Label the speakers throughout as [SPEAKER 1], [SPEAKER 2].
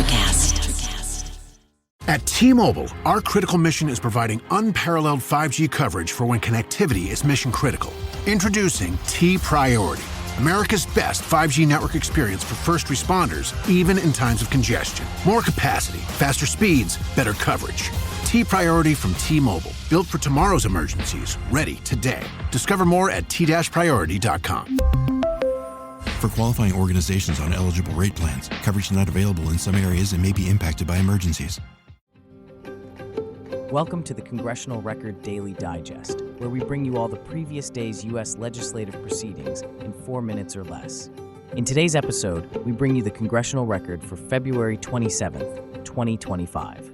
[SPEAKER 1] ElectraCast.
[SPEAKER 2] At T-Mobile, our critical mission is providing unparalleled 5G coverage for when connectivity is mission critical. Introducing T-Priority, America's best 5G network experience for first responders, even in times of congestion. More capacity, faster speeds, better coverage. T-Priority from T-Mobile, built for tomorrow's emergencies, ready today. Discover more at t-priority.com.
[SPEAKER 3] For qualifying organizations on eligible rate plans, coverage not available in some areas and may be impacted by emergencies.
[SPEAKER 4] Welcome to the Congressional Record Daily Digest, where we bring you all the previous day's U.S. legislative proceedings in 4 minutes or less. In today's episode, we bring you the Congressional Record for February 27th, 2025.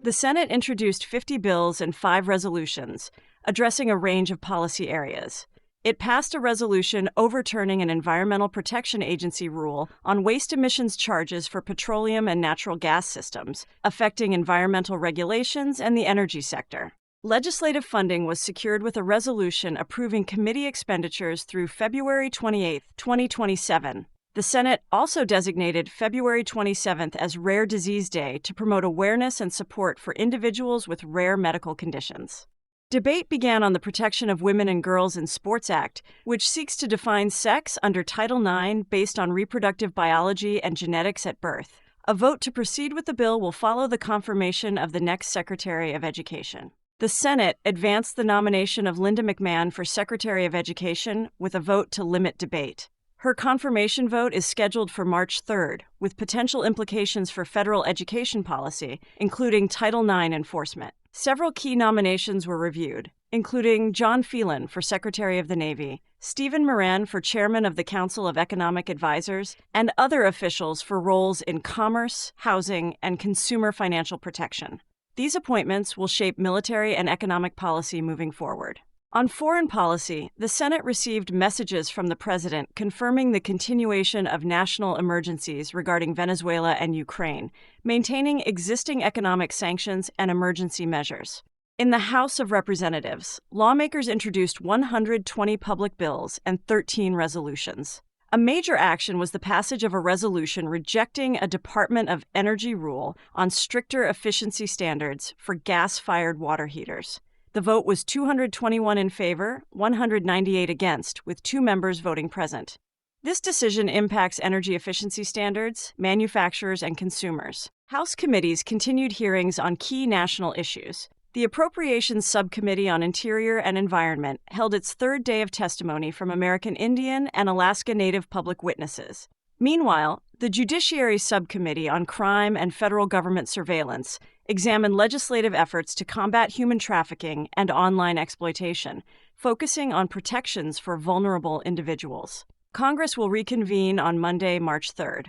[SPEAKER 5] The Senate introduced 50 bills and 5 resolutions, addressing a range of policy areas. It passed a resolution overturning an Environmental Protection Agency rule on waste emissions charges for petroleum and natural gas systems, affecting environmental regulations and the energy sector. Legislative funding was secured with a resolution approving committee expenditures through February 28, 2027. The Senate also designated February 27th as Rare Disease Day to promote awareness and support for individuals with rare medical conditions. Debate began on the Protection of Women and Girls in Sports Act, which seeks to define sex under Title IX based on reproductive biology and genetics at birth. A vote to proceed with the bill will follow the confirmation of the next Secretary of Education. The Senate advanced the nomination of Linda McMahon for Secretary of Education with a vote to limit debate. Her confirmation vote is scheduled for March 3rd, with potential implications for federal education policy, including Title IX enforcement. Several key nominations were reviewed, including John Phelan for Secretary of the Navy, Stephen Moran for Chairman of the Council of Economic Advisors, and other officials for roles in commerce, housing, and consumer financial protection. These appointments will shape military and economic policy moving forward. On foreign policy, the Senate received messages from the President confirming the continuation of national emergencies regarding Venezuela and Ukraine, maintaining existing economic sanctions and emergency measures. In the House of Representatives, lawmakers introduced 120 public bills and 13 resolutions. A major action was the passage of a resolution rejecting a Department of Energy rule on stricter efficiency standards for gas-fired water heaters. The vote was 221 in favor, 198 against, with 2 members voting present. This decision impacts energy efficiency standards, manufacturers, and consumers. House committees continued hearings on key national issues. The Appropriations Subcommittee on Interior and Environment held its 3rd day of testimony from American Indian and Alaska Native public witnesses. Meanwhile, the Judiciary Subcommittee on Crime and Federal Government Surveillance examined legislative efforts to combat human trafficking and online exploitation, focusing on protections for vulnerable individuals. Congress will reconvene on Monday, March 3rd.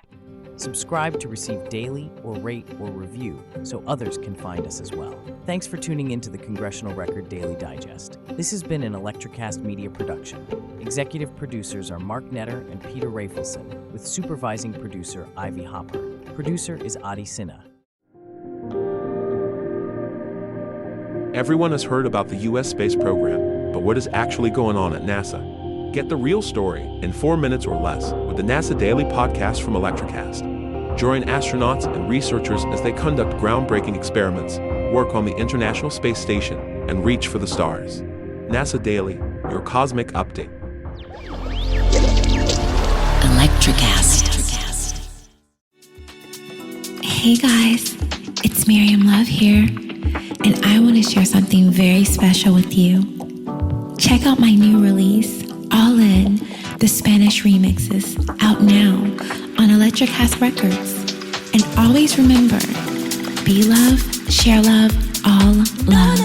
[SPEAKER 4] Subscribe to receive daily or rate or review so others can find us as well. Thanks for tuning in to the Congressional Record Daily Digest. This has been an ElectraCast media production. Executive producers are Mark Netter and Peter Rafelson, with supervising producer Ivy Hopper. Producer is Adi Sinha.
[SPEAKER 6] Everyone has heard about the U.S. space program, but what is actually going on at NASA? Get the real story in 4 minutes or less with the NASA Daily Podcast from ElectraCast. Join astronauts and researchers as they conduct groundbreaking experiments, work on the International Space Station, and reach for the stars. NASA Daily, your cosmic update.
[SPEAKER 1] ElectraCast.
[SPEAKER 7] Hey guys, it's Miriam Love here, and I want to share something very special with you. Check out my new release, All In, the Spanish remixes, out now on ElectraCast Records. And always remember, be love, share love, all love.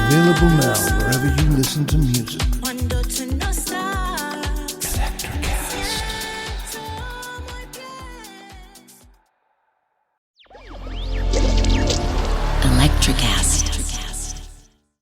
[SPEAKER 8] Available now wherever you listen to music.